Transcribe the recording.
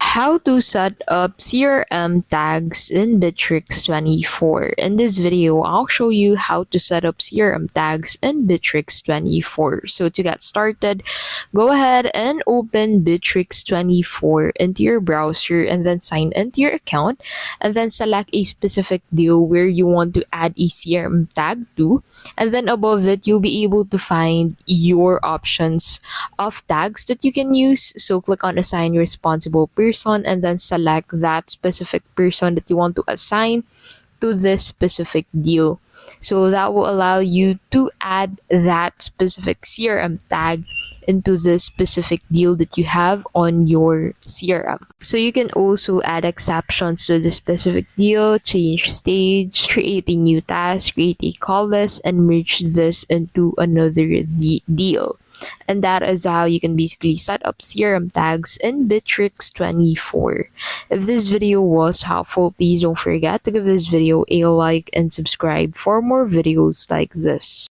How to set up CRM tags in Bitrix24. In this video, I'll show you how to set up CRM tags in Bitrix24. So to get started, go ahead and open Bitrix24 into your browser and then sign into your account and then select a specific deal where you want to add a CRM tag to. And then above it, you'll be able to find your options of tags that you can use. So click on assign responsible person and then select that specific person that you want to assign to this specific deal. So that will allow you to add that specific CRM tag into this specific deal that you have on your CRM. So you can also add exceptions to the specific deal, change stage, create a new task, create a call list, and merge this into another deal. And that is how you can basically set up CRM tags in Bitrix24. If this video was helpful, please don't forget to give this video a like and subscribe for more videos like this.